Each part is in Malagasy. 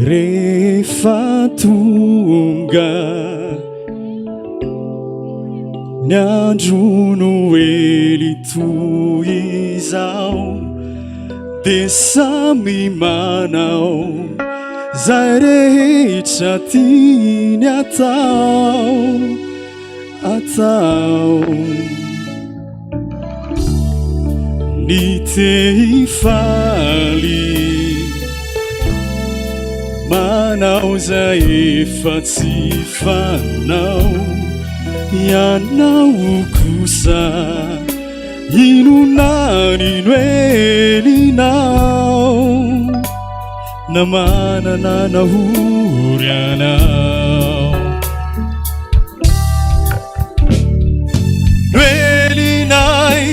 rehefa tonga ny andro noely toy izao dia samy manao zay rehetra tiany atao ny tehifaly manao zay efa tsy fanao ianao kosa inona ny noelinao na manana nahory anao noelinay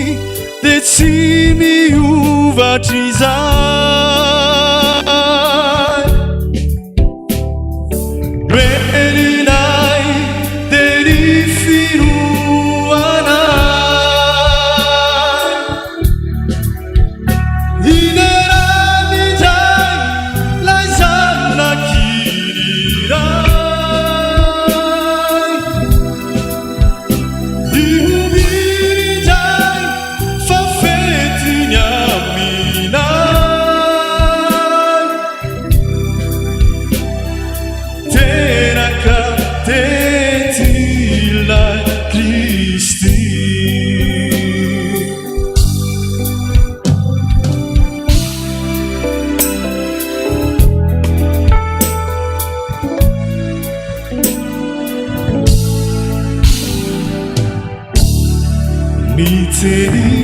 de tsy miovatry izay noelinay de ny firoanay ineranidray lay zanakiriray ihomiridray fa fetiny aminay teraka tetylay Kristy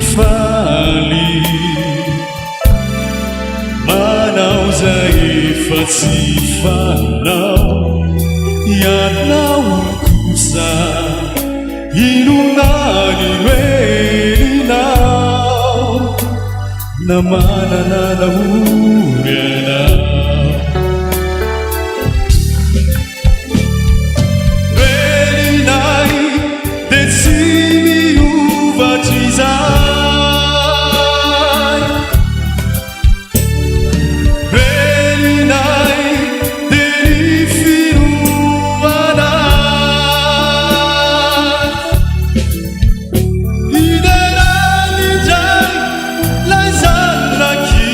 mitehifaly manao zay efa tsy fanao ianao kosa inona ny noelinao na manana nahory anao noelinay de tsy miovatry izay noelinay de ny firoanay ineranidray lay zanakiriray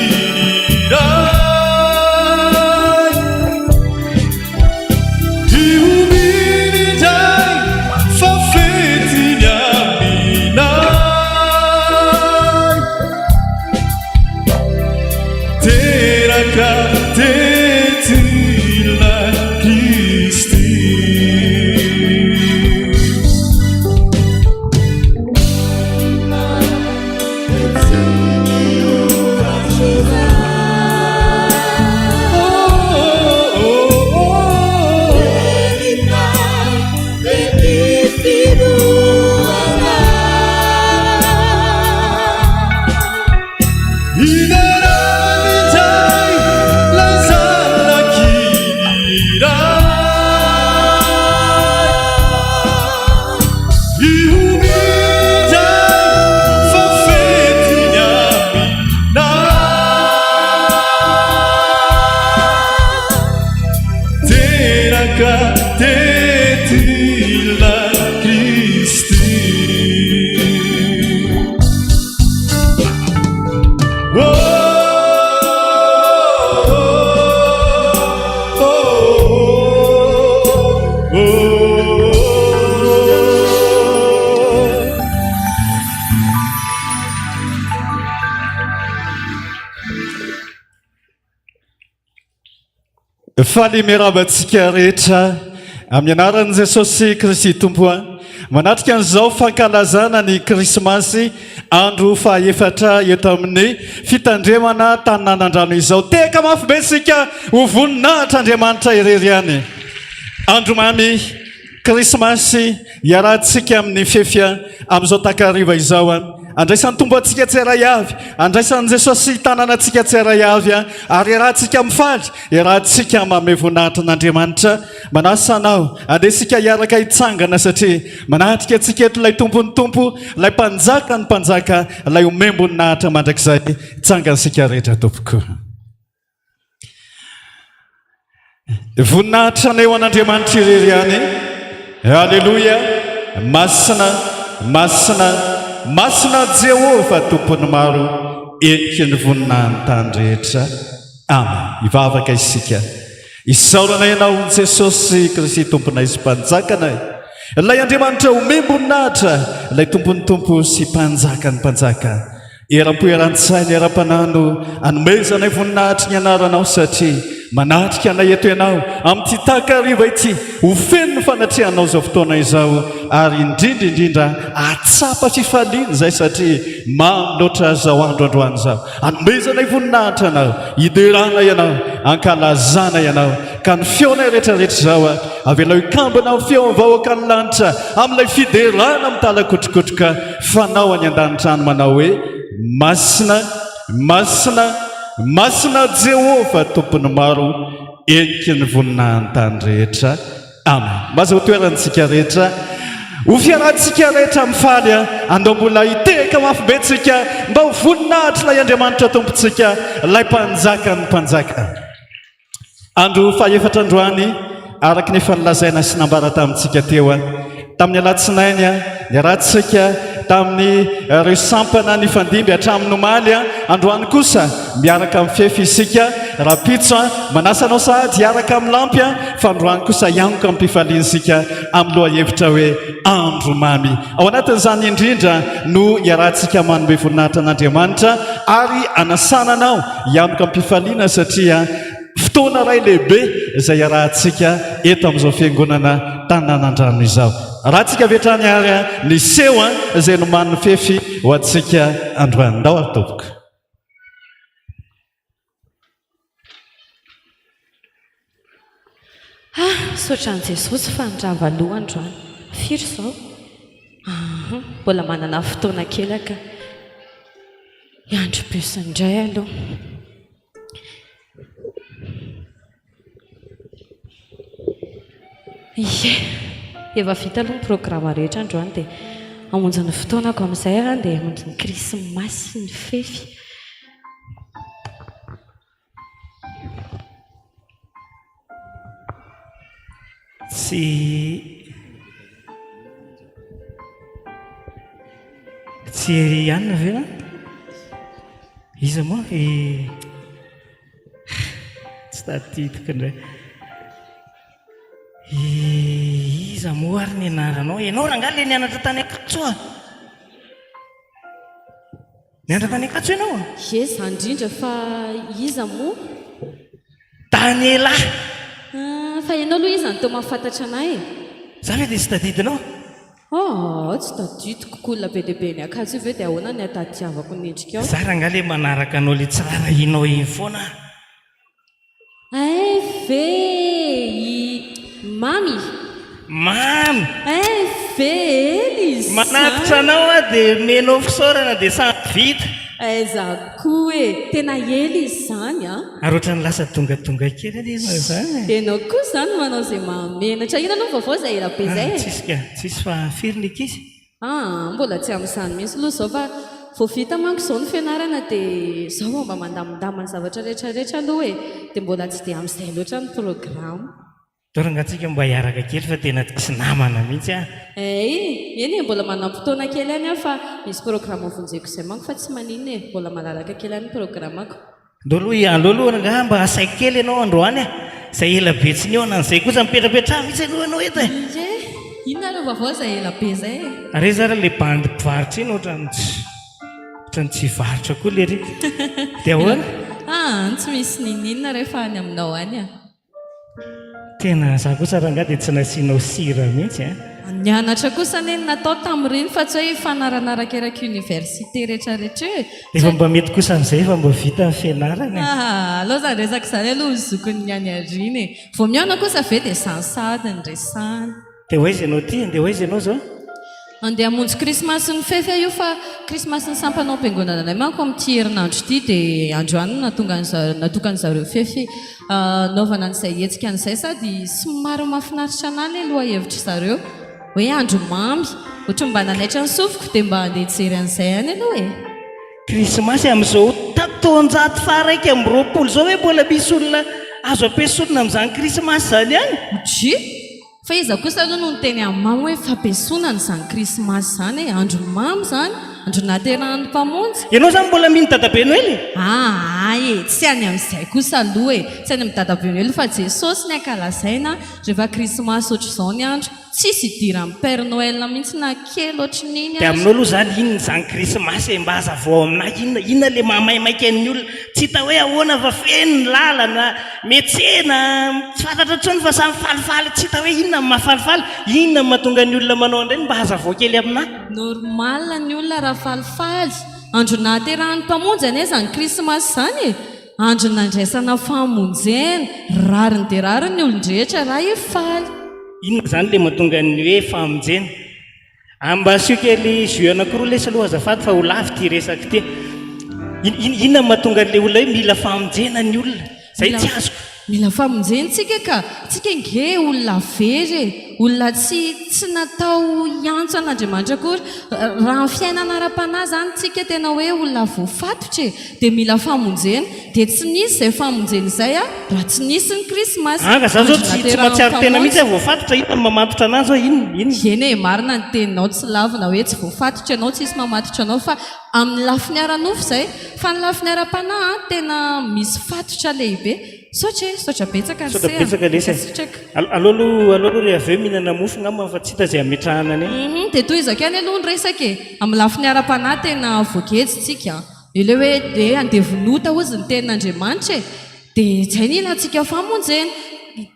ihomiridray fa fetiny aminay teraka tetylay Kristy ineranidray lay zanakiriray ihomiridray fa fetiny aminay teraka tetylay Kristy faly miarabantsika rehetra amin'ny anaran'i Jesosy Kristy tompoa manatrika an'izao fankalazana ny Krismasy andro fahaefatra eto amin'ny fitandremana Taninanandrano izao teka mafy be sika ho voninahitra Andriamanitra irery any andro mamy Krismasy iarahantsika amin'ny fefia amin'izao takariva izao andraisan'ny tombo atsika tsairay avy andraisan'i Jesosy tananatsika tsairay avy ary iarahantsika mifaly iarahantsika manome voninahitra n'Andriamanitra manasa anao andesika iaraka hitsangana satria manatrika atsika eto lay tompony tompo lay mpanjaka ny mpanjaka lay omemboninahitra mandrakizay hitsangansika rehetra tompoko voninahitra anay ho an'Andriamanitra irery ihany. Halleloia. Masina, masina, masina Jehova tompony maro, eky ny voninahiny tany rehetra. Amen. Ivavaka isika. Isaorana ianao Jesosy Kristy tomponay sy mpanjakanay. Ilay Andriamanitra omem-boninahitra, ilay tompony tompo sy mpanjakany mpanjaka. Eram-poeran-tsainy eram-panano anomezanay voninahitra ny anaranao satria manatrika anay eto ianao amin'ity takariva ity ho feno ny fanatrehanao izao fotoana izao ary indrindra atsapa fifaliana izay satria mamy loatra zao androandroany izao. Anomezanay voninahitra anao, hiderana ianao, ankalazana ianao ka ny feonay rehetrarehetra izao avelao ikambana amin'ny feo vahoaka ny lanitra amin'ilay fiderana mitalakotrokotroka fanao any an-danitrany manao hoe masina, masina, masina Jehova tompony maro, eky ny voninahiny tany rehetra. Amen. Maza ho toerantsika rehetra, ho fiarantsika rehetra mifaly andao mbola hiteka mafy betsika mba ho voninahitra ilay Andriamanitra tompontsika, ilay mpanjaka ny mpanjaka. Andro fahaefatra androany araka ny efa nilazaina sy nambara tamintsika teo tamin'ny alatsinainy niarahantsika tamin'ny reo sampana ny fandimby hatramin'ny omaly androany kosa miaraka amin'ny FEFI isika raha pitso manasanao sahady hiaraka amin'ny lampy fa androany kosa iangoka amin'ny mpifaliana isika amin'ny loha hevitra hoe andro mamy. Ao anatin'izany indrindra no hiarahantsika manome voninahitra an'Andriamanitra ary anasananao hiangoka amin'ny mpifaliana satria fotoana ray lehibe izay arahantsika eto amin'izao fiangonana Taninanandrano izao. Rahantsika vetrany ary ny seho izay noman'ny FEFI ho antsika androany. Ndao ary tompoko. Saotrany Jesosy fa nirava loha androany. Firy izao? Mbola manana fotoana kely ka iandro-piosy indray aloha. Ie, efa vita aloha ny programa rehetra androany dia hamonjy ny fotoanako amin'izay dia hamonjy ny Krismasy ny FEFI. Tsy ery ihany na vena? Iza moa tsy tadidiko indray. Iza moa ary ny anaranao? Ianao rangaly nianatra tany Akatso a? Nianatra tany Akatso ianao? Ye, zany indrindra fa iza moa? Daniela! Fa ianao aloha iza no tao mahafantatra anay e? Za ve dia tsy tadidinao? Tsy tadidiko kola be dia be ny Akatso io ve dia ahoana ny atadiavako ny endrika ao? Za rangaly manaraka anao le tsara inao iny foana. Mamy. Mamy! Elisy! Manatitra anao dia menao fisaorana dia samy vita. Aiza koa e, tena Elisy zany Ary ohatrany lasa tonga kely ianao zany. Ianao koa zany manao izay mahamenatra. Ina anao vaovao izay ela be izay e? Tsisy fa firy ny ankizy. Mbola tsy amin'izany mihitsy aloha izao fa vao vita manko izao ny fianarana dia izao mba mandamindamana zavatra rehetrarehetra aloha e, dia mbola tsy dia amin'izay loatra ny programa. Torangatsika mba hiaraka kely fa tena tsy namana mihitsy Eny mbola manam-potoana kely any fa misy programa vonjeko izay manko fa tsy maninona e, mbola malalaka kely any programako. Aloha nga mba asaiko kely ianao androany izay ela be tsy niona an'izay kosa mipetrapetraha mihitsy aloha ianao eto e. Inona areo vaovao izay ela be izay e? Are zara le bandy mpivarotra iny ohatrany tsy varotra koa le ry. Dia ahoana? Tsy misy ninina rehefa any aminao any Tena za kosa raha nga dia tsy nasianao sira mihitsy nianatra kosa neny natao tamin'ireny fa tsy hoe fanaranaraka eraky université rehetrarehetra e. Efa mba mety kosa amin'izay efa mba vita amin'ny fianarana. Aloha zany resaka izany aloha ny zokony niany ariny e. Vao miaona kosa ve dia sansady ny resany. Dia hoaiza ianao ty? Andeha hoaiza ianao zao? Andeha hamonjy Krismasy ny FEFI io fa Krismasy ny Sampana ampiangonana anay manko amin'ity herinandro ity dia androany natokany zareo FEFI naovana an'izay hetsika an'izay sady somary mahafinaritra anay ilay loha hevitra zareo hoe andro mamy ohatra mba nanaitra ny sofiko dia mba andeha hijery an'izay any aloha e. Krismasy amin'izao tatonjato fa 120 zao hoe mbola misy olona azo ampiasonina amin'izany krismasy zany ihany ji fa iza kosa aloha no nyteny amin'ny mamy hoe fampiasonana izany krismasy zany e andro mamy zany andro naterahan'ny mpamonjy ianao zany mbola mino dadabe noely ay e tsy any amin'izay kosa aloha e tsy any amin'ny dadabe noely fa jesosy ny ankalazaina rehefa krismasy ohatr'izao ny andro tsisy idira amin'ny père noël mihitsy na kely ohatrin'iny dia aminao aloha zany inona zany krismasy mba hazavao aminay inona le mahamaimaiky an'ny olona tsy hita hoe ahoana fa feno ny lalana metsena tsy fantatra ntsony fa samy falifaly tsy hita hoe inona mahafalifaly inona mahatonga ny olona manao an'ireny mba hazavao kely aminay normal ny olona raha falifaly andro naterahan'ny mpamonjy ane zany krismasy zany e andro nandraisana famonjena rariny dia rariny ny olon-drehetra raha efaly inona zany le mahatonga ny hoe famonjena amba asio kely jeu anankiroa lesa aloha azafady fa ho lavy ty resaka ty inona mahatonga n'le olona hoe mila famonjena ny olona zay tsy azoko mila famonjentsika ka tsika nge olona very olona tsy natao iantso an'andriamanitra akory raha ny fiainana ara-panahy zany tsika tena hoe olona voafatotra e dia mila famonjena dia tsy nisy izay famonjena izay a raha tsy nisy ny krismasy anga zany zao tsy matsiaro tena mihitsy hoe voafatotra inona mamatotra anazy hoe inona eny e marina ny teninao tsy lavina hoe tsy voafatotra ianao tsisy mamatotra anao fa amin'ny lafiny ara-nofo izay fa ny lafiny ara-panahy tena misy fatotra lehibe sotra betsaka aloha re aveo mihinana mofo ngamba fa tsy hita izay ametrahana any dia toy izaka any aloha ny resaka e amin'ny lafiny ara-panahy tena voagezytsika ile hoe de andevonota ozy ny tenin'andriamanitra e dia tsy hay nila antsika famonjena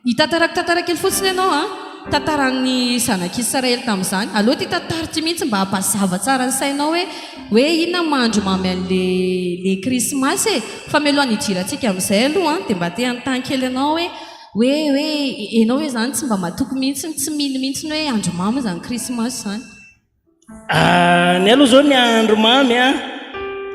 hitantaraka kely fotsiny ianao a tantaran'ny zanak'Israely tamin'izany aloha ty tantara ty mihitsy mba hampazava tsara ny sainao hoe inona mahandro mamy an'le krismasy e fa mialohan'ny hijirantsika amin'izay aloha dia mba te hanontany kely ianao hoe ianao hoe zany tsy mba mahatoky mihitsy tsy mily mihitsy ny hoe andro mamy zany krismasy zany ny aloha zao ny andro mamy a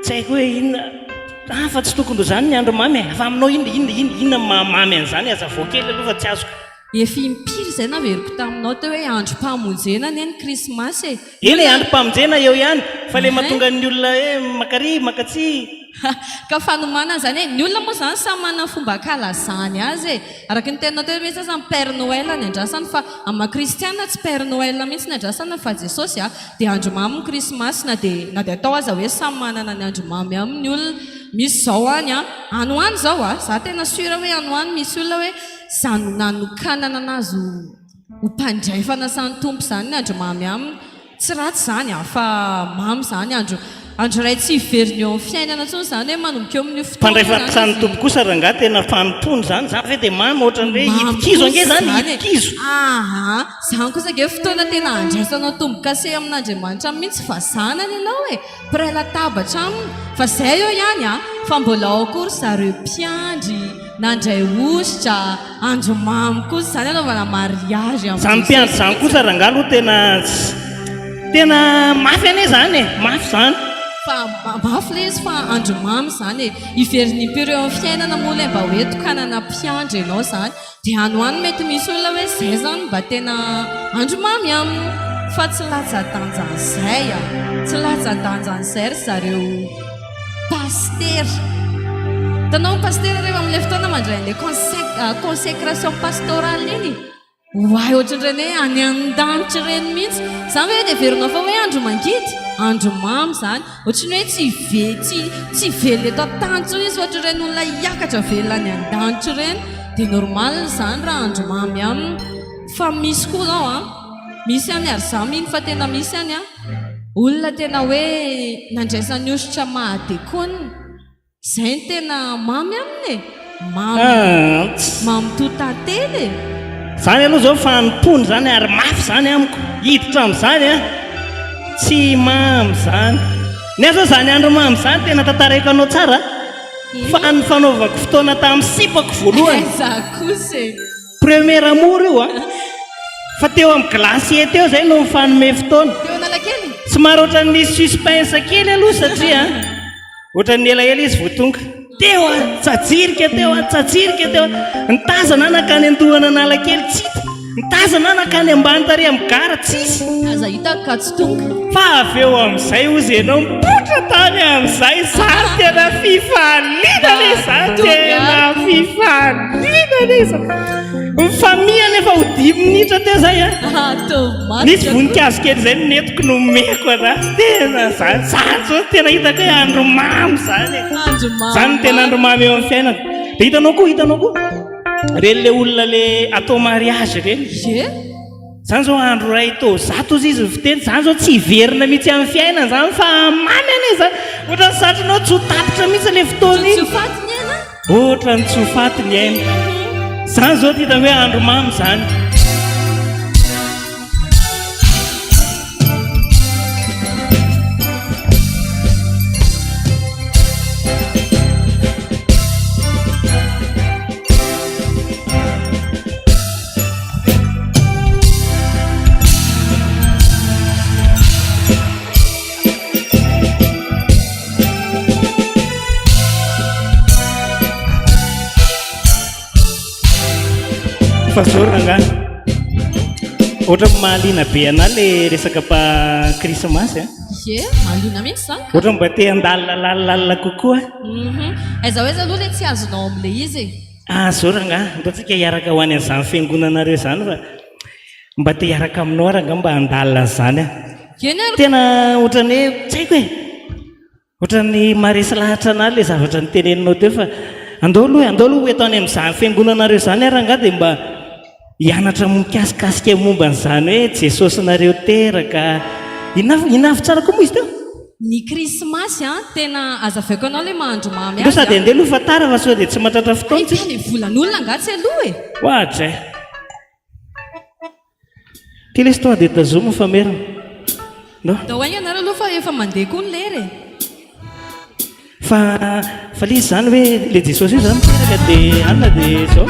tsy haiko hoe inona fa tsy tokony zany ny andro mamy fa aminao inona mahamamy an'izany azavao kely aloha fa tsy azoko efa impiry izay naveriko taminao teo hoe andro mpamonjena ny krismasy e eny andro mpamonjena eo ihany fa le mahatonga ny olona hoe makary makatsy ka fanomanana zany hoe ny olona moa zany samy manana fomba kalazany azy e araka ny teninao teo mihitsy zany père noël ny andrasany fa amin'ny kristiana tsy père noël mihitsy ny andrasana fa jesosy a dia andro mamy ny krismasy na dia atao aza hoe samy manana ny andro mamy amin'ny olona misy zao any a anoany zao a za tena sura hoe anoany misy olona hoe zany nanokanana anazy ho mpandray fanasany tompo zany ny andro mamy aminy tsy ratsy zany a fa mamy zany andro ray tsy hiveriny eo amin'ny fiainana ntsony zany hoe manomboka eo amin'ny mpandray fampitsany tompo kosa raha nga tena fanompony zany ve dia mamy ohatran'ny hoe hitikizo ange zany hitikizo zany kosa nge fotoana tena andraisanao tombo kase amin'andriamanitra mihitsy fa zanany ianao e pray latabatra aminy fa zay eo ihany a fa mbola ao akory zareo mpiandry nandray ositra andro mamy kosa zany anaovana mariage zany mpiandry zany kosa raha nga aloha tena mafy ane zany e mafy zany fa mafy le izy fa andro mamy zany e hiveriny impiry eo amin'ny fiainana moa le mba hoe tokanana mpiandry ianao zany dia anoany mety misy olona hoe zay zany mba tena andro mamy aminy fa tsy latsa-danjan'izay a tsy latsa-danjan'izay ry zareo paster tanao paster rehefa amin'ilay fotoana mandray an'ilay consécration pastorale iny oay ohatran'ireny hoe any an-danitra ireny mihitsy zany hoe dia verinao fa hoe andro mangidy andro mamy zany ohatrany hoe tsy vely eto an-tanitso izy ohatran'ireny olona hiakatra velona any an-danitra ireny dia normal zany raha andro mamy aminy fa misy koa zao a misy any ary za mihiny fa tena misy any a olona tena hoe nandraisan'ny ositra mahadekonina zay ny tena mamy aminy e mamy totately zany aloha zao fanompony zany ary mafy zany amiko hiditra amin'izany a tsy mamy zany ny aza zany andro mamy zany tena tantaraiko anao tsara fa ny fanaovako fotoana tamin'ny sipako voalohany za kosa premier amour io a fa teo amin'ny glacier teo zay no fanome fotoana teo analakely somary ohatran'ny suspense kely aloha satria ohatran'ny elaela izy voatonga teo tsajirika teo ny tazana nakany andohana analakely tsy hita mitazana nakany ambany tary amin'ny gara tsisy aza hitako ka tsy tonga fa avy eo amin'izay ozy ianao mipotra tany amin'izay zany tena fifaliana le zany tena fifaliana le mifamia nefa ho 10 minitra teo zay a nisy voninkazo kely zay nenetiko no meko anazy tena zany zany zao tena hitako hoe andro mamy zany zany tena andro mamy eo amin'ny fiainana de hitanao koa reny le olona le atao mariage reny zany zao andro ray to zato izy izy fiteny zany zao tsy hiverina mihitsy amin'ny fiainana zany fa mamy ane zany ohatra ny satranao tsy ho tapitra mihitsy le fotoana iny ohatra ny tsy ho faty ny aina zany zao tita hoe andro mamy zany fazorina nga ohatra mahaliana be ana le resaka pa krismasy malina mihitsy zany ohatra mba te andalalalalala kokoa aiza hoe za aloha le tsy azonao am'le izy zora nga mbatsika hiaraka ho any an'izany fiangonanareo zany fa mba te hiaraka aminao aranga mba andalina zany tena ohatrany hoe tsy haiko hoe ohatrany maresy lahatra ana le zavatra ny teneninao teo fa andao aloha ho ataony amin'izany fiangonanareo zany aranga dia mba hianatra mikasikasika momba n'izany hoe jesosy nareo teraka inavy tsara koa moa izy teo ny krismasy tena azavaiko anao le mahandro mamy ndo sady andeha aloha fatara fa sao dia tsy mahatratra fotoana tsisy ny volan'olona angatsy aloha ohatray ty le histoire de tazoma fa merina no da hoainga anareo aloha fa efa mandeha koa ny lery fa le izy zany hoe le jesosy io zany teraka dia anina dia zao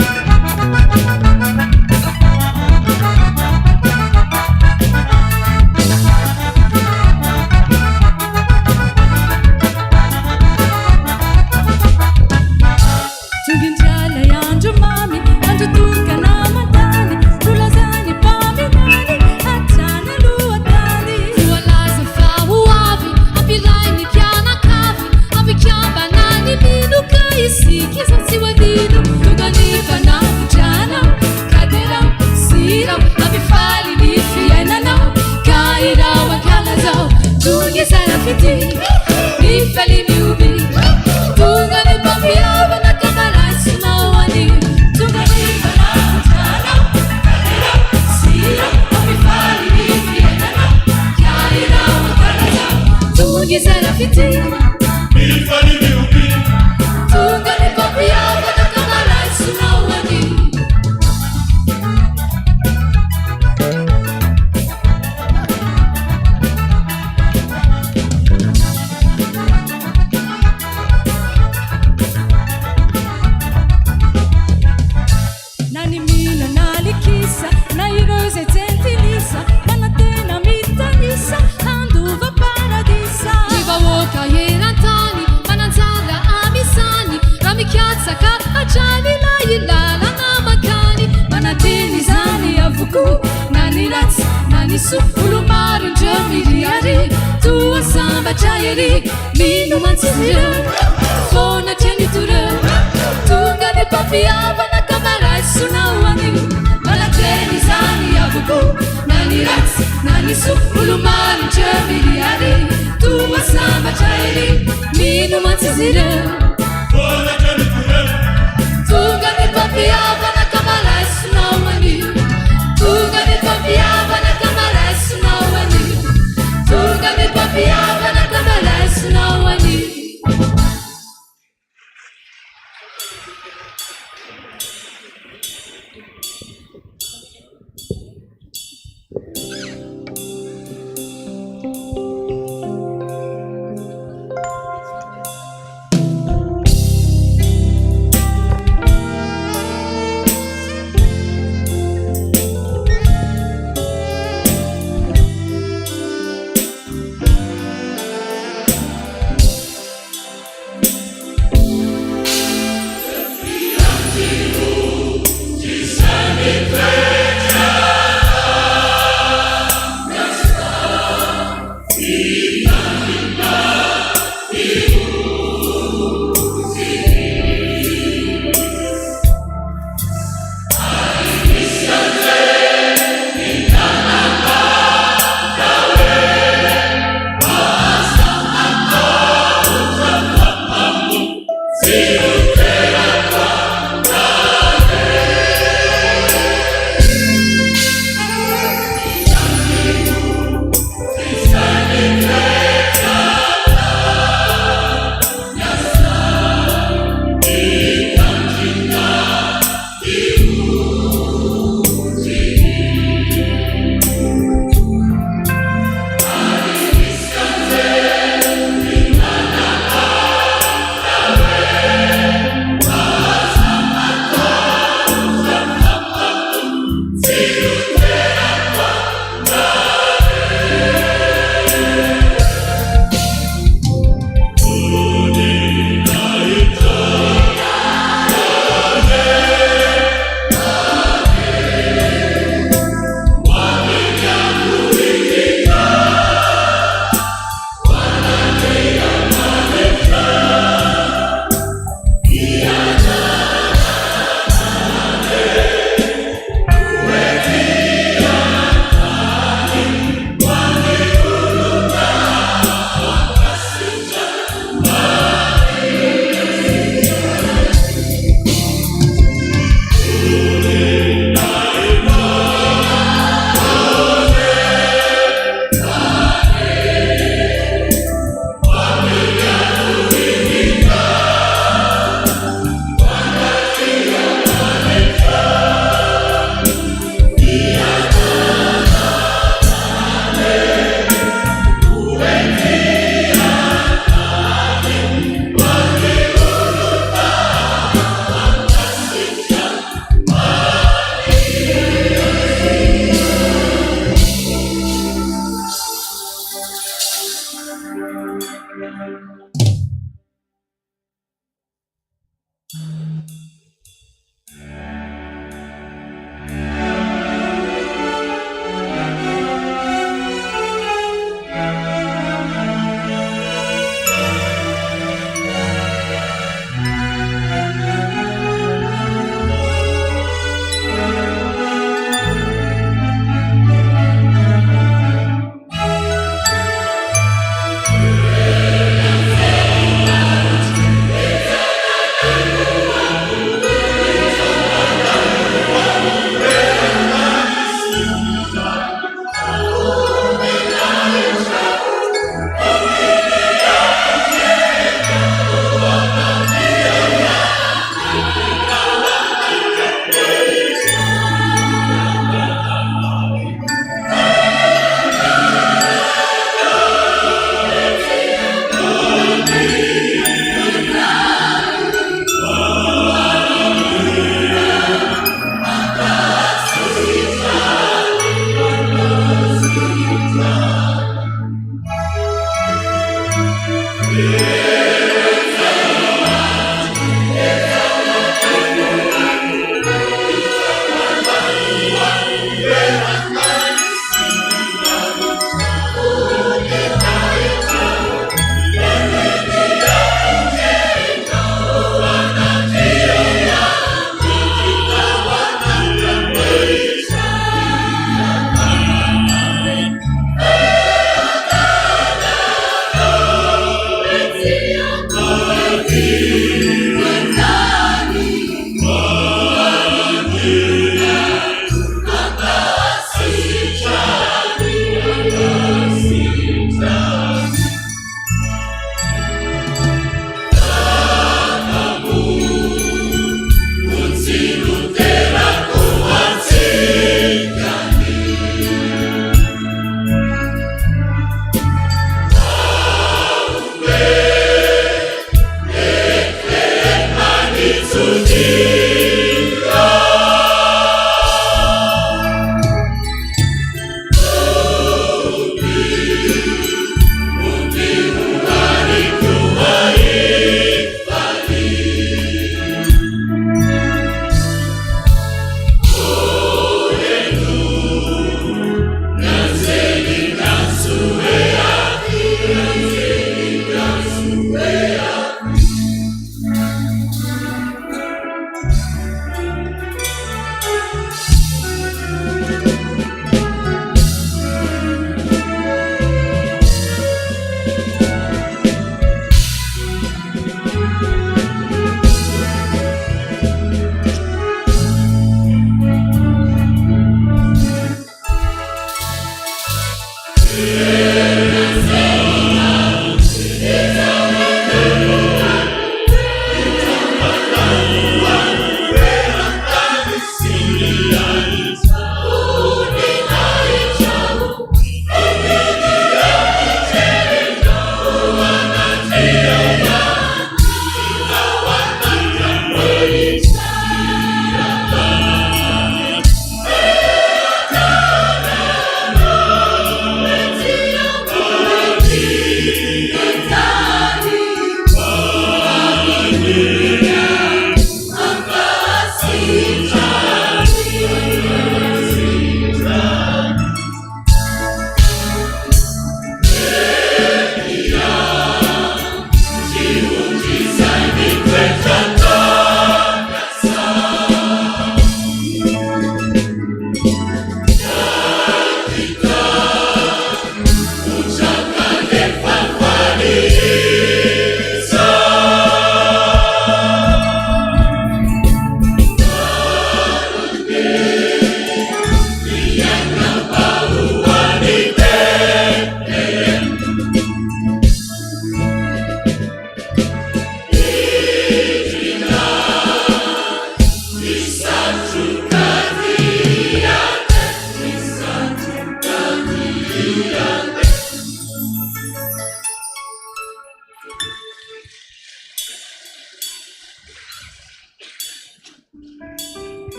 See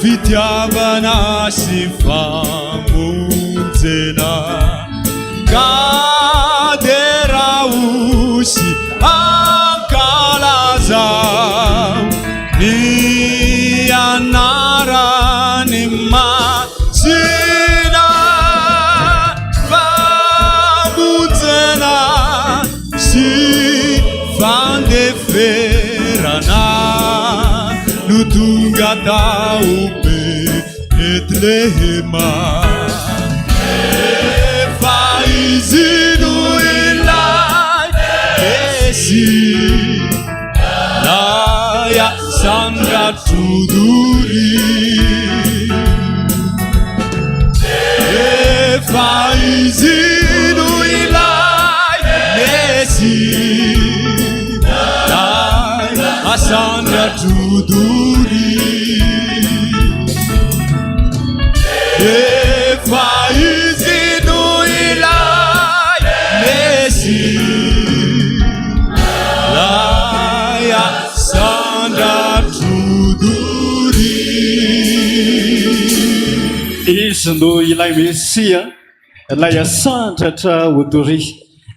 Fitiavana si famunzena kadera usi akalazau ni anara ni masina famunzena si fandeferana nutunga taupe Etlehema Faizinu ilai Esi Laya Sandra Tuduri Faizinu ilai Esi Laya Sandra Tuduri Faizinu ilai Messi Laya Sandra Tuduri Izino ilay Mesia Laya Sandra Tuduri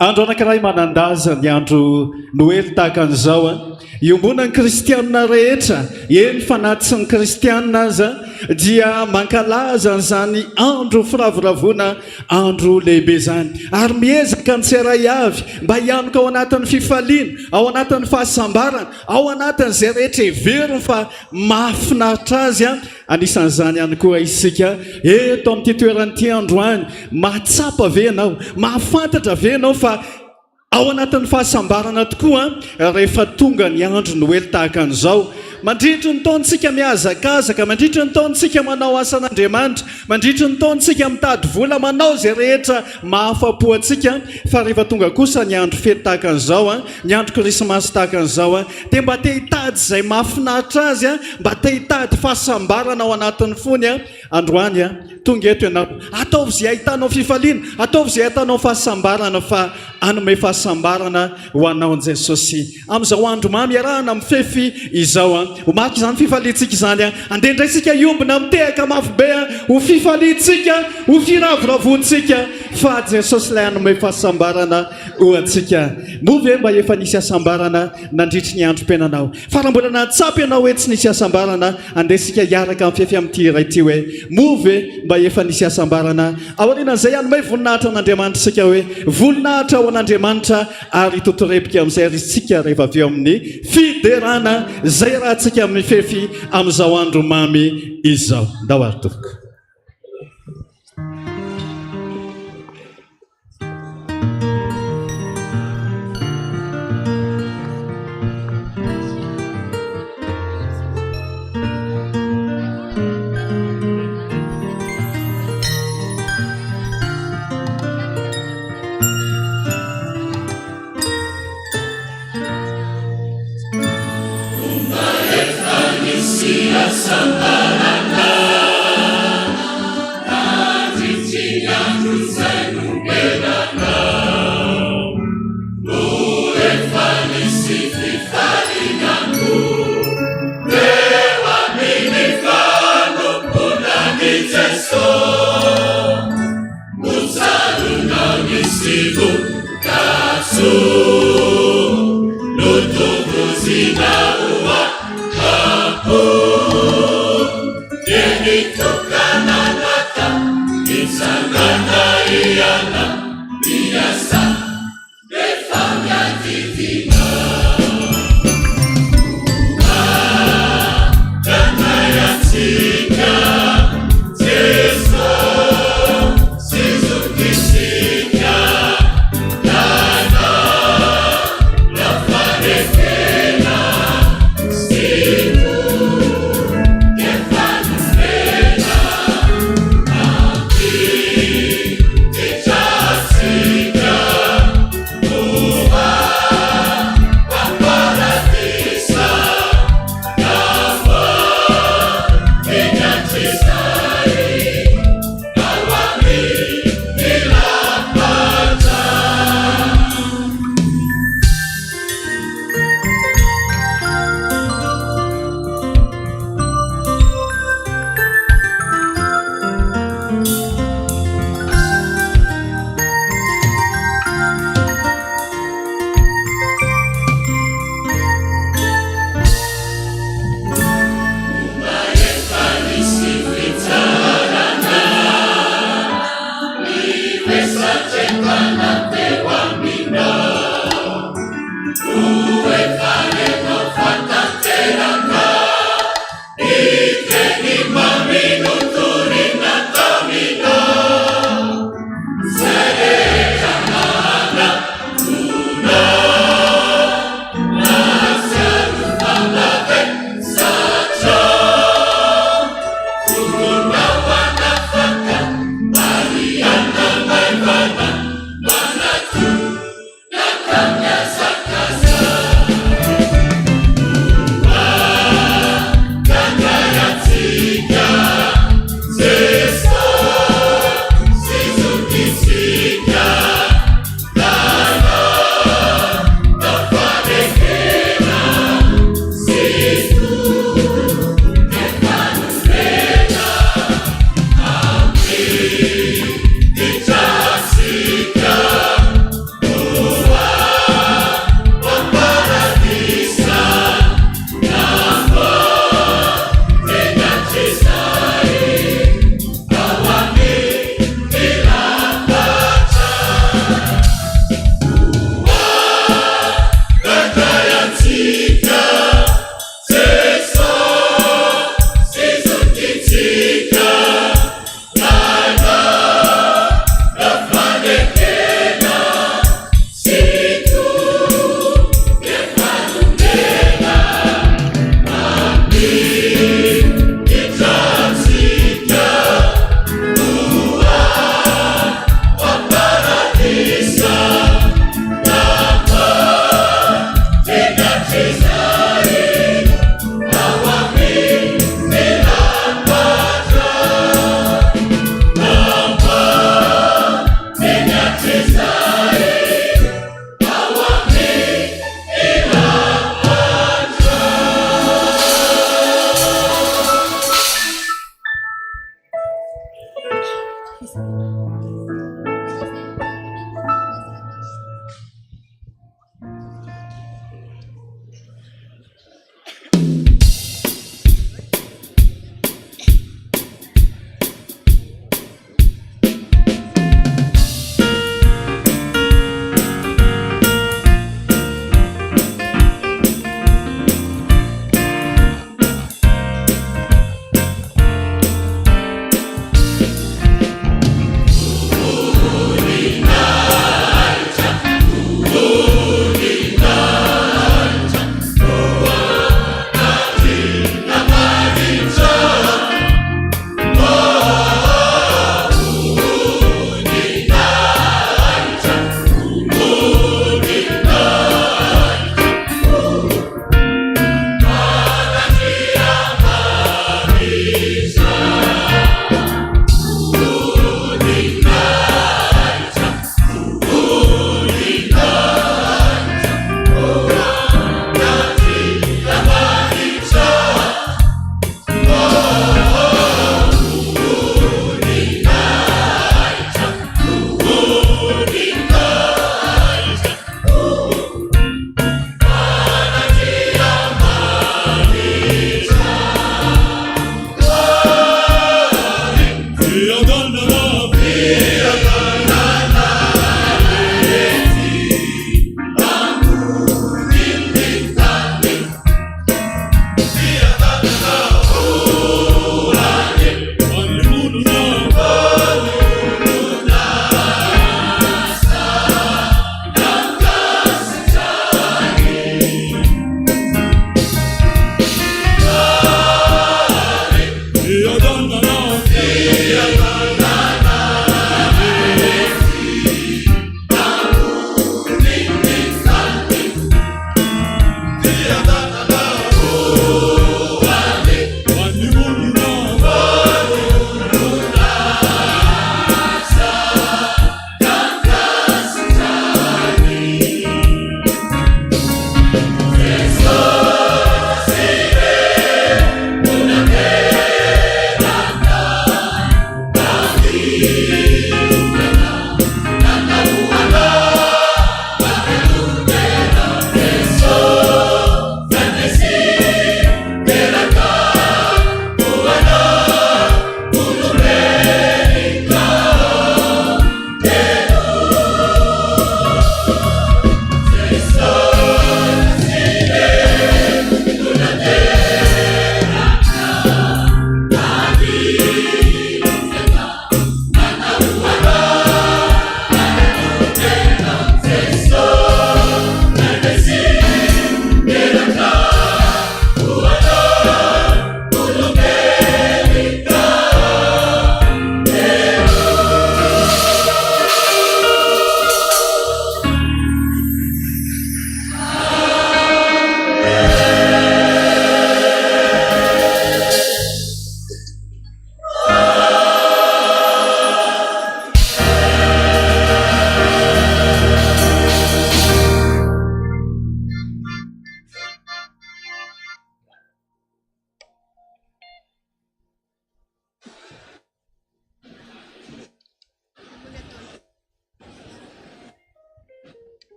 andro anankiray manandaza ny andro Noely tahaka an'izao iombona ny kristianina rehetra eny fanaty ny kristianina aza dia mankalaza n'izany andro firavoravona andro lehibe zany ary miezaka ny tseray avy mba hianoka ao anatin'ny fifaliana ao anatin'ny fahasambarana ao anatin'izay rehetra heveriny fa mahafinaritra azy anisan'izany ihany koa isika eto amin'ity toeran'ity androany mahatsapa ve ianao mahafantatra ve ianao fa ao anatin'ny fahasambarana tokoa rehefa tonga ny andro Noely tahaka an'izao mandritry ny taontsika mihazakazaka mandritry ny taontsika manao asan'Andriamanitra mandritry ny taontsika mitady vola manao zay rehetra mahafapo antsika fa rehefa tonga kosa ny andro fety tahaka an'izao ny andro krismasy tahaka an'izao dia mba te hitady zay mahafinaritra azy mba te hitady fahasambarana ao anatin'ny fony androany tonga eto ianao ataovy zay ahitanao fifaliana ataovy zay ahitanao fahasambarana fa anome fahasambarana ho anao an Jesosy amin'izao andro mamy iarahana amin'ny fefy izao homaky izany fifaliantsika izany andendraitsika iombona mitehaka mafy be ho fifaliantsika ho firavoravontsika fa Jesosy ilay anome fahasambarana ho antsika movy mba efa nisy asambarana nandritry ny androm-piainanao fa raha mbola nahatsapy ianao hoe tsy nisy asambarana andesika hiaraka amin'ny fefy amin'ity iray ity hoe movy mba efa nisy asambarana aorianan'izay anome voninahitra an'Andriamanitra isika hoe voninahitra ho an'Andriamanitra ary totorepika amin'izay risika rehefa avy eo amin'ny fiderana zay raha antsika amin'ny fefy amin'izao andro mamy izao ndao ary tompoko It's a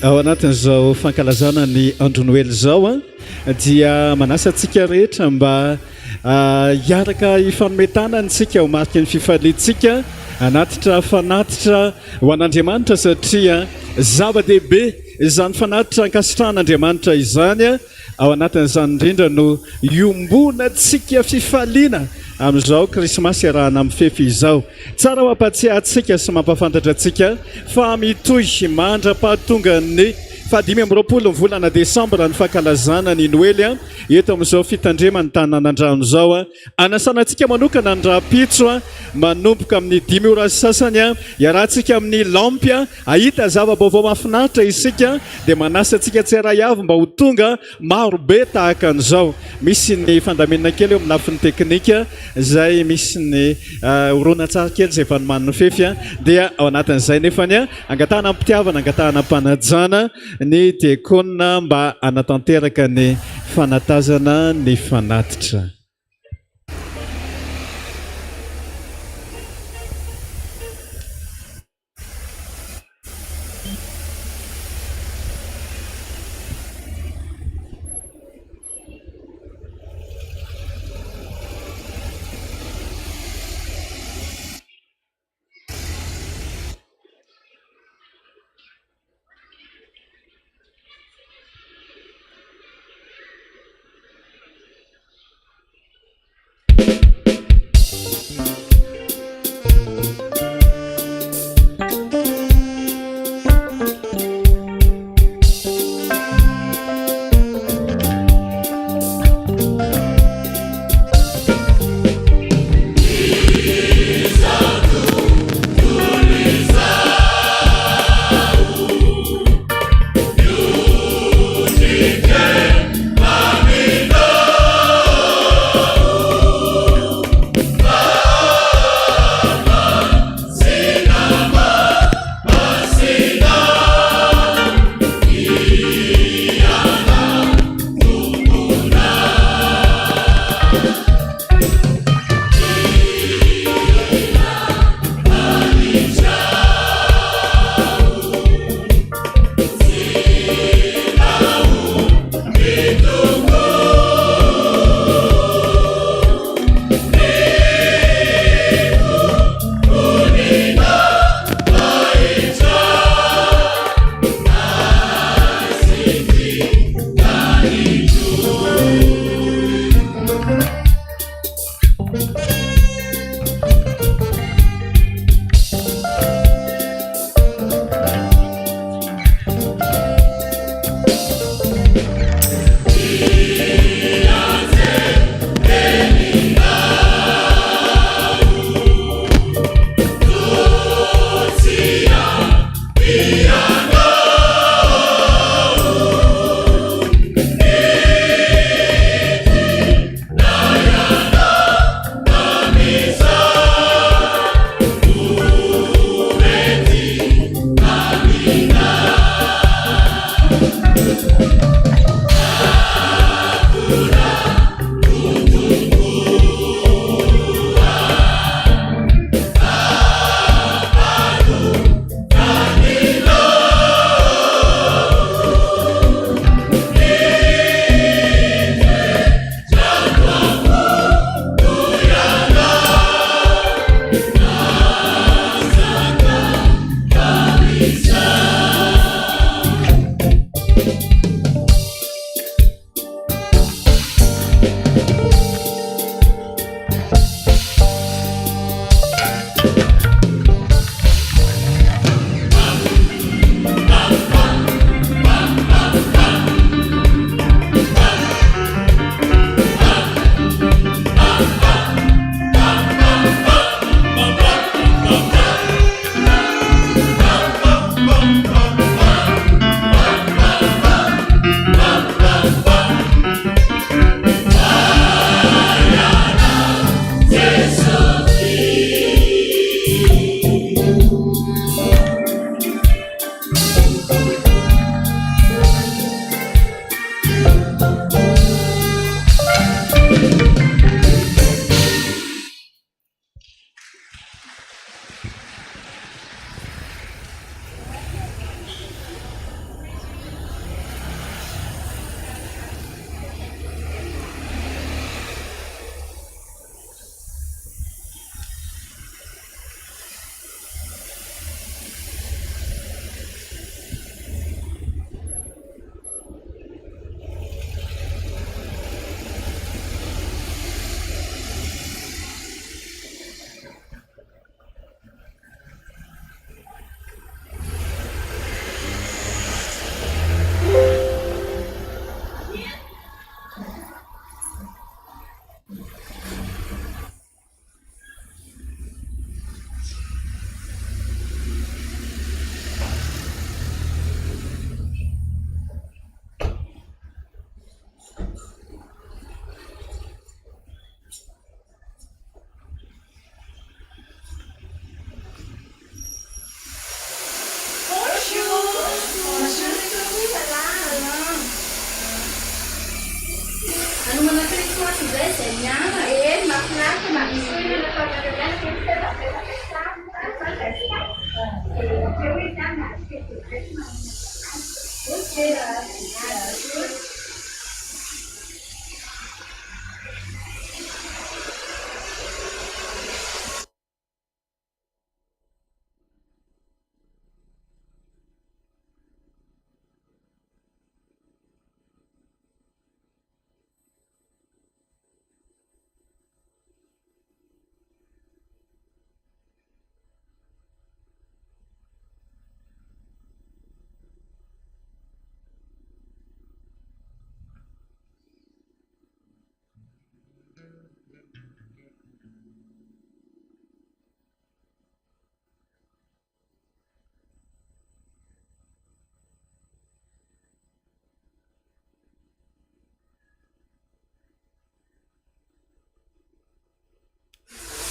ao anatin'izao fankalazana ny andro noely zao a dia manasa antsika rehetra mba hiaraka ifanometana antsika ho marika ny fifaliantsika anatitra fanatitra ho an'Andriamanitra satria zava-dehibe izany fanatitra ankasitrahan'Andriamanitra izany a ao anatin'izany indrindra no iombona antsika fifaliana amin'izao krismasy arahana amin'ny fefy izao tsara mampatsiahy antsika sy mampafantatra antsika fa mitoy mandra-pahatonga ny 20 volana Desambra ny fankalazana ny Noely a eto amin'izao fitandremany Taninanandrano zao a anasana antsika manokana ny raha-pitso a manomboka amin'ny 5 ora sasany a iarahantsika amin'ny lampy a ahita zava-baovao mahafinaritra isika dia manasa antsika tsirairay avy mba ho tonga maro be tahaka an'izao misy ny fandaminana kely eo amin'ny lafin'ny teknika zay misy ny orona tsara kely zay efa noman'ny fefy a dia ao anatin'izay nefany a angatahana mpitiavana angatahana mpanajana ny diakona mba anatanteraka ny fanatazana ny fanatitra.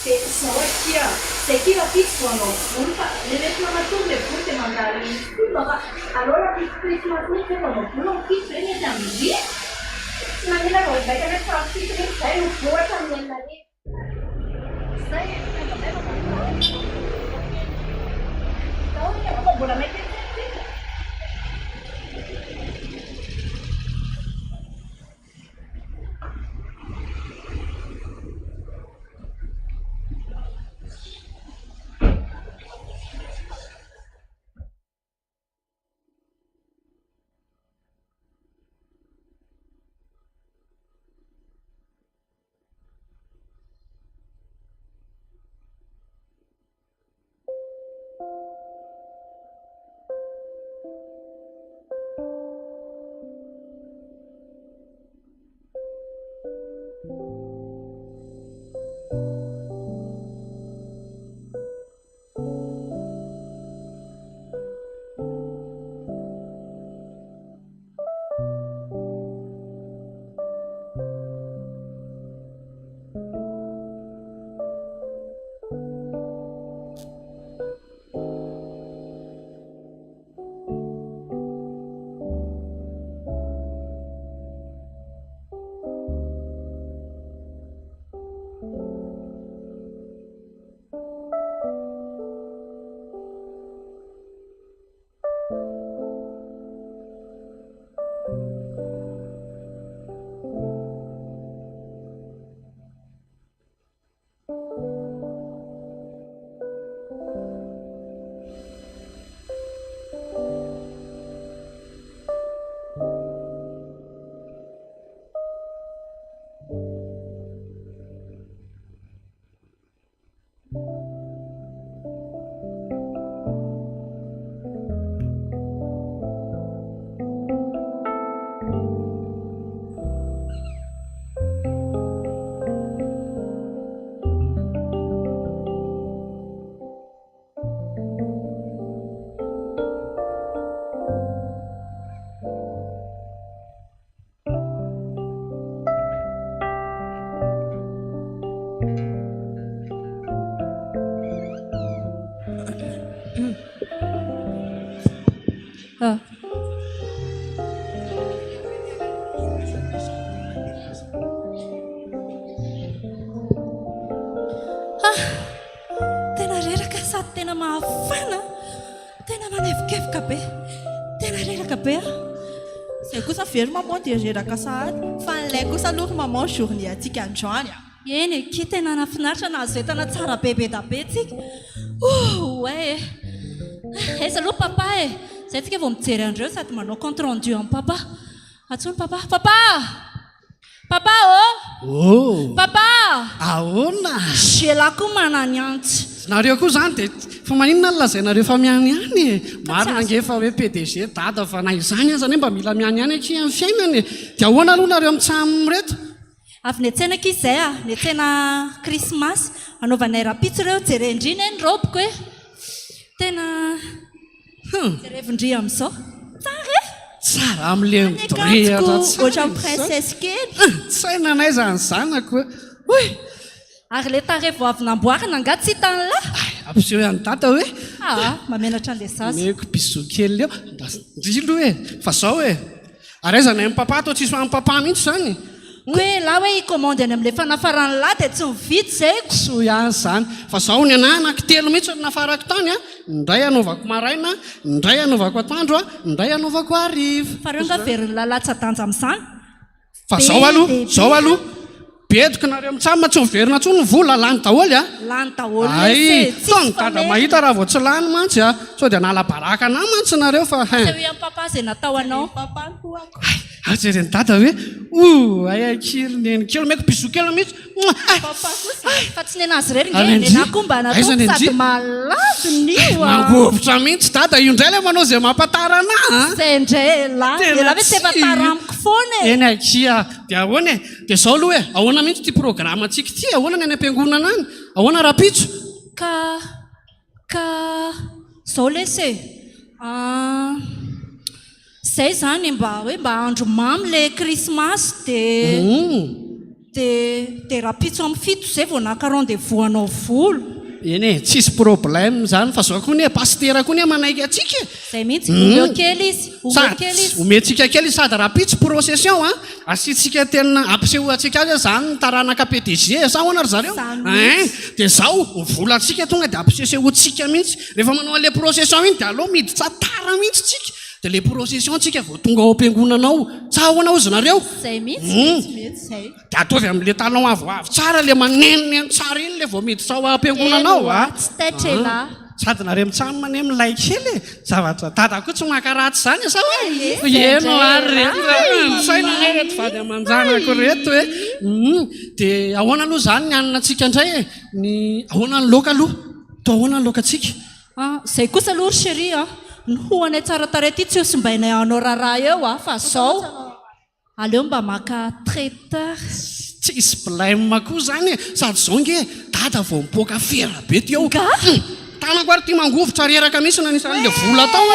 Izao aty zay ty rapitsy vao anao volo fa le rehefa matory le volo dia mandalo izy koa fa aleo rapitsy Krismasy ny rehefa anao volo amipitsy hoe mety amin'ny tsy mamela rao baika rehefa rapitsy rehefa zay no voatra amin'ny alina rehefa zay zao rehefa mbola mety tena reraka sady tena mahafana tena manevikevoka be tena reraka be zay kosa very maman dia reraka sady fa nilay kosa aloha maman journée atsika androany eny ki tena nafinaritra nahazoetana tsara bebe da be tsika ouais eza aloha papa zay tsika vao mijery andreo sady manao compte rendu amin'ny papa atsony papa papa Oh, papa ahona selako manany antsy nareo koa zany dia fa maninona ny lazainareo fa miany ihany marina angefa hoe PDG dada fa na izany aza ne mba mila miany ihany atria amin'ny fiainany dia ahoana aloha nareo mitsamo reto avy niantsena ka izay niantsena krismasy anaovanay rapitso ireo jerendrina eny roboko hoe tena jerevindria amin'izao tsara tsara amin'le midorehatra ohatra princesse kely tsaina anay zany zanako hoe ary le tare vao avy namboarina nga tsy hitany lahy ampiseho ihany data hoe mamenatra an'le zaza meko biso kely eo ndrilo fa zao ary aizanay amin'ny papa atao tsisy amin'ny papa mihitsy zany hoe lahy hoe commande any amin'ilay fanafarany lahy dia tsy mividy zayko so ihany zany fa zaho ny ana anankitelo mihitsy ny nafarako tany a indray anaovako maraina indray anaovako atoandro a indray anaovako ariva fa reo nga veriny lalatsy-danja amin'izany fa zao aloha bediko nareo mitsama tsy miverina tsony ny vola lany daholy a lany daholo ay tonga da mahita raha vao tsy lany mantsy a sao dia nalabaraka na mantsy nareo fa hoe amin'ny papa zay natao anao ajereny dada hoe ay akiriny eny kely meko biso kely mihitsy fa tsy nenazy rery ngenakoa mba natao sady malady nio mangovitra mihitsy dada io indray le manao zay mampatara ana zay indray la ve tsy efatara amiko foana eny akia dia ahoana e dia zao aloha hoe ahoana mihitsy ty programme atsika ty ahoana ny any am-piangonana any ahoana rapitso ka zao lese zay zany mba andro mamy le krismasy dia rapitso amin'ny fito zay vao naka rendez-vous anao volo eny e tsisy problème zany fa zao koa ny pastera koa ny manaiky atsika zay mihitsy omeo kely izy omentsika kely sady rapitso procession a asitsika tena ampisehoatsika azy zany ny taranaka PDG sa hoana ry zareo dia zao volatsika tonga dia ampisehoatsika mihitsy rehefa manao an'le procession iny dia aloha miditra tara mihitsy tsika dia le procession tsika vao tonga ao am-piangonanao sa ahoana ozy nareo zay mihitsy zay dia ataovy amin'le talon avoavo tsara le manenoneny tsara iny le vao miditra ao am-piangonanao a tsy taitra ela sady nareo mitsamy mane milay kely e zavatra dada koa tsy mankaratsy zany sa hoe eno ary reto saina reto vady amanjanako reto hoe dia ahoana aloha zany ny anina atsika indray e ny ahoana ny loka aloha to ahoana ny loka atsika zay kosa aloha ry chéri ny hoany tsara tare ty tsy hosimbainay anao raharaha eo fa zao aleo mba maka traiteur tsisy blème koa zany e sady zao nge dada vao mipoaka fera be ty eo tanako ary ty mangovotra reraka mihitsy na nisan'le vola tao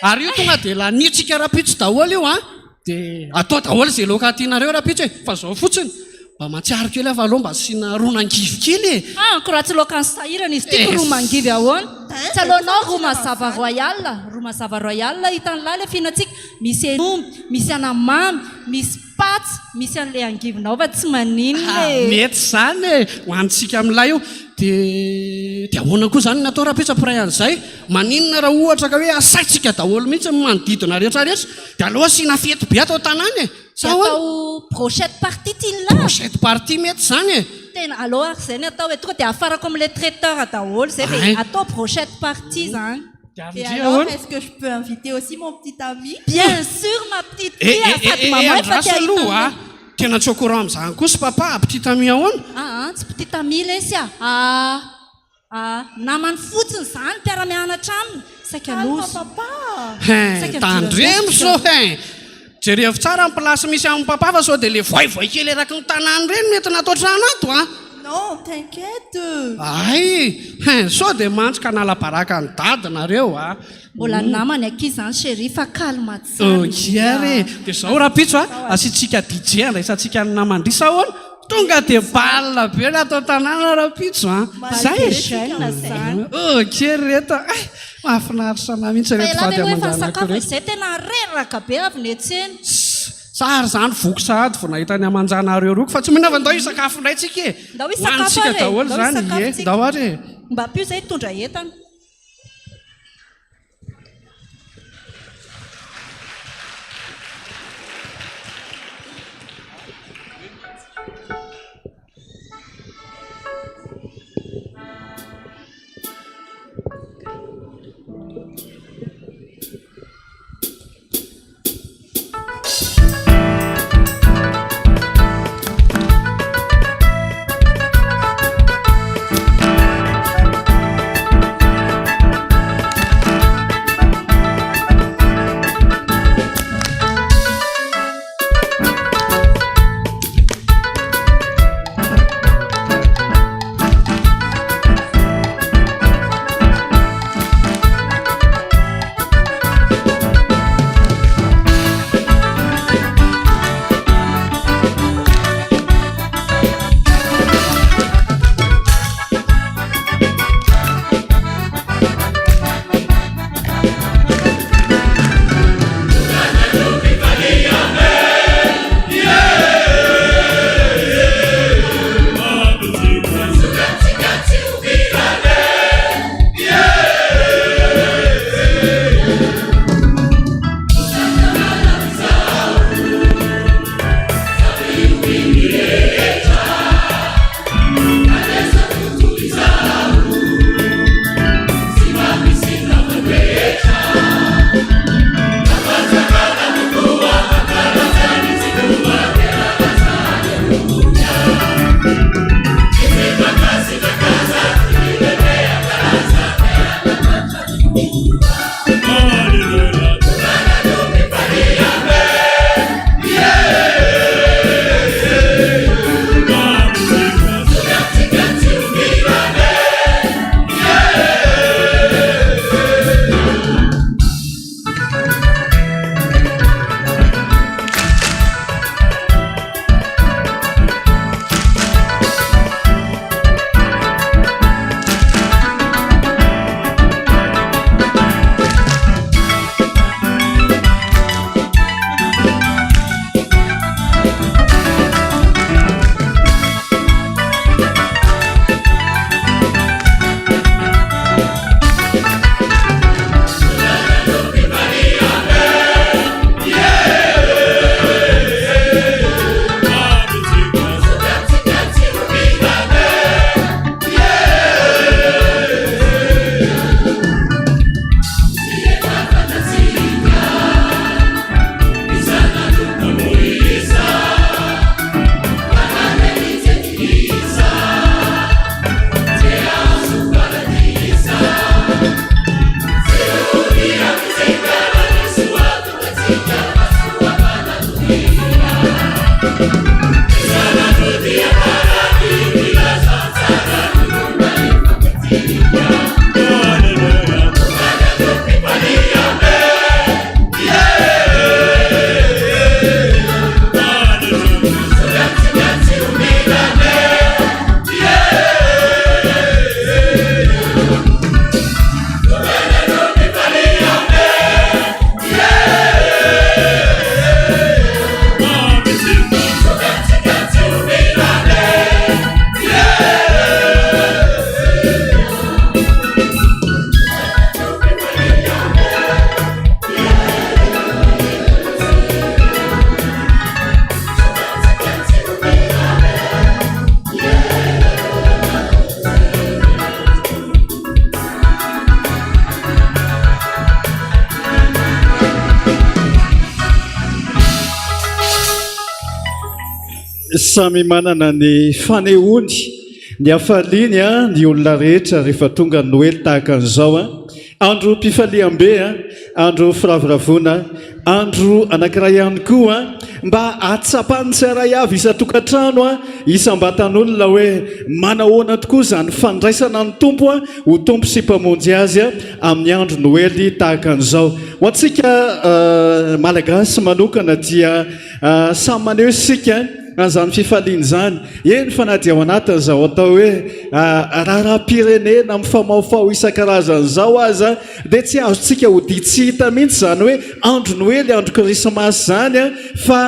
ary io tonga dia lanitsika rapitso daholo io dia atao daholo zay loka tianareo rapitso e fa zao fotsiny mba matsiaro kely fa aloha mba asiana ronan-givy kely e ko raha tsy loka ny sahirana izy tiako romangivy ahoana tsy alohanao romazava royal hitan'ny lahy le finantsika misy enomby misy anamamy misy patsy misy an'le angivinao fa tsy maninona mety zany e hoantsika amin'ilay io dia ahoana koa zany natao rapitso apray an'izay maninona raha ohatra ka hoe asaitsika daholo mihitsy manodidina rehetrarehetra dia aloha asiana fety be atao tanàny e atao brochette partie tian'la brochette partie mety zany e tena aloha ary zay ny atao hoe tonga dia afarako amin'le traiteur daholo zay ve atao brochette partie zany. Et alors, est-ce que je peux inviter aussi mon petit ami? Bien sûr, ma petite fille. Maman, tena tsy au courant amin'izany koa sy papa petit ami ahoana tsy petit ami ilay izy namany fotsiny zany mpiara-mianatra aminy saika loso tandremo so jereo tsara amin'ny plasy misy amin'ny papa fa sao dia le voivoy kely eraky ny tanàny reny mety natao trano ato Non, t'inquiète. Ay, sao dia mantsika nalabaraka ny dadinareo mbola namany aky zany chéri fa calme tsara. Kiary dia zao rapitso asitsika DJ andraisantsika ny namandrisa ahoana tonga dia balina be natao tanàna rapitso zay zany. Kery reto mahafinaritra na mihitsy reto fady aman-janako reto. Izay tena reraka be avy ny etsena. Sary zany voky sahady vao nahita ny aman-janareo roko fa tsy mihinava ndao isakafo indray tsika e hoanitsika daholo zany ndao ary mba pio zay tondra entana. Samy manana ny fanehony ny afaliany a ny olona rehetra rehefa tonga noely tahaka an'izao a andro mpifaliam-be a andro firaviravona andro anankiray ihany koa mba atsapany tsaray avy isa-tokantrano a isam-batan'olona hoe manahoana tokoa zany fandraisana ny tompo a ho tompo sy mpamonjy azy a amin'ny andro noely tahaka an'izao ho antsika malagasy manokana dia samy maneho isika an'izany fifaliana zany eny fa na dia ao anatiny zao atao hoe raharam-pirenena mifamaofao isan-karazany zao aza dia tsy azontsika ho dia tsy hita mihitsy zany hoe andro noely andro krismasy zany a fa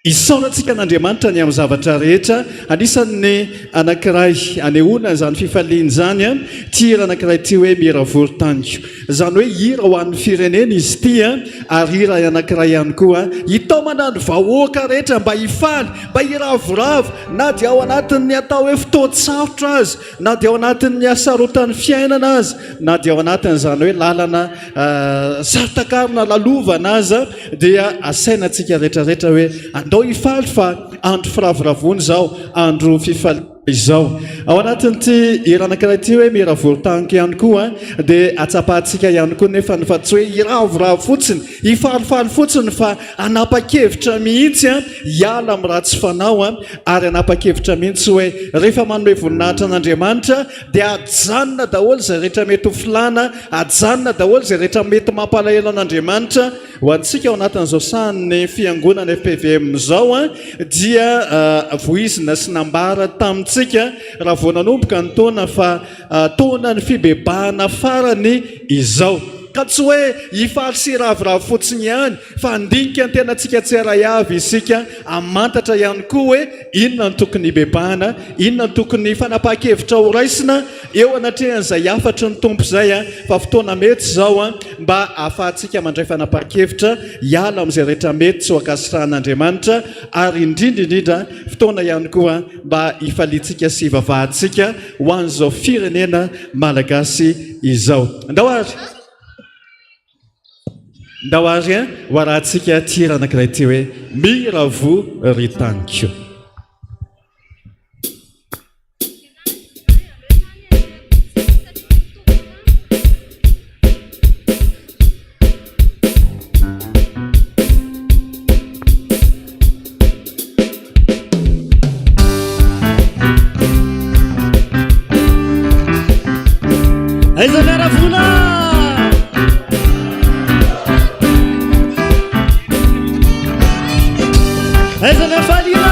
isaorantsika n'Andriamanitra ny amin'ny zavatra rehetra anisan'ny anankiray anehoana zany fifaliana zany a tira anankiray ty hoe mira vorotaniko zany hoe hira ho an'ny firenena izy ty a ary hira anankiray ihany koa hitaomana ny vahoaka rehetra mba hifaly mba hiravoravo na dia ao anatin'ny atao hoe fotoan-tsarotra azy na dia ao anatin'ny asarotan'ny fiainana azy na dia ao anatin' zany hoe lalana saritakarina lalovana aza dia asaina antsika rehetrarehetra hoe ifaly fa andro firaviravony zao andro fifaliana izao ao anatin'ity hira anankiray ty hoe mira vorotaniko ihany koa dia atsapahantsika ihany koa nefa ny fa tsy hoe hiravoravo fotsiny hifalifaly fotsiny fa anapa-kevitra mihitsy a hiala amin'ny raha tsy fanao a ary anapa-kevitra mihitsy hoe rehefa manome voninahitra an'Andriamanitra dia ajanona daholo zay rehetra mety ho filana ajanona daholo zay rehetra mety mampalahelo an'Andriamanitra ho antsika ao anatin'izao sahan'ny fiangonana FPVM zao a dia voizina sy nambara tamintsika raha vao nanomboka ny taona fa taona ny fibebahana farany izao ka tsy hoe hifaly sy ravoravo fotsiny ihany fa andinika ny tena tsika tseray avy isika amantatra ihany koa hoe inona ny tokony hibebahana inona ny tokony fanapahan-kevitra ho raisina eo anatrehan'izay afatry ny tompo zay a fa fotoana mety zao a mba ahafahantsika mandray fanapahan-kevitra hiala amin'izay rehetra mety tsy ho akasitrahan'Andriamanitra ary indrindra fotoana ihany koa mba hifaliantsika sy hivavahantsika ho an'izao firenena malagasy izao ndao ary ho arahantsika tira anankiray ty hoe miravo ritaniko aiza miaravona aiza miafalina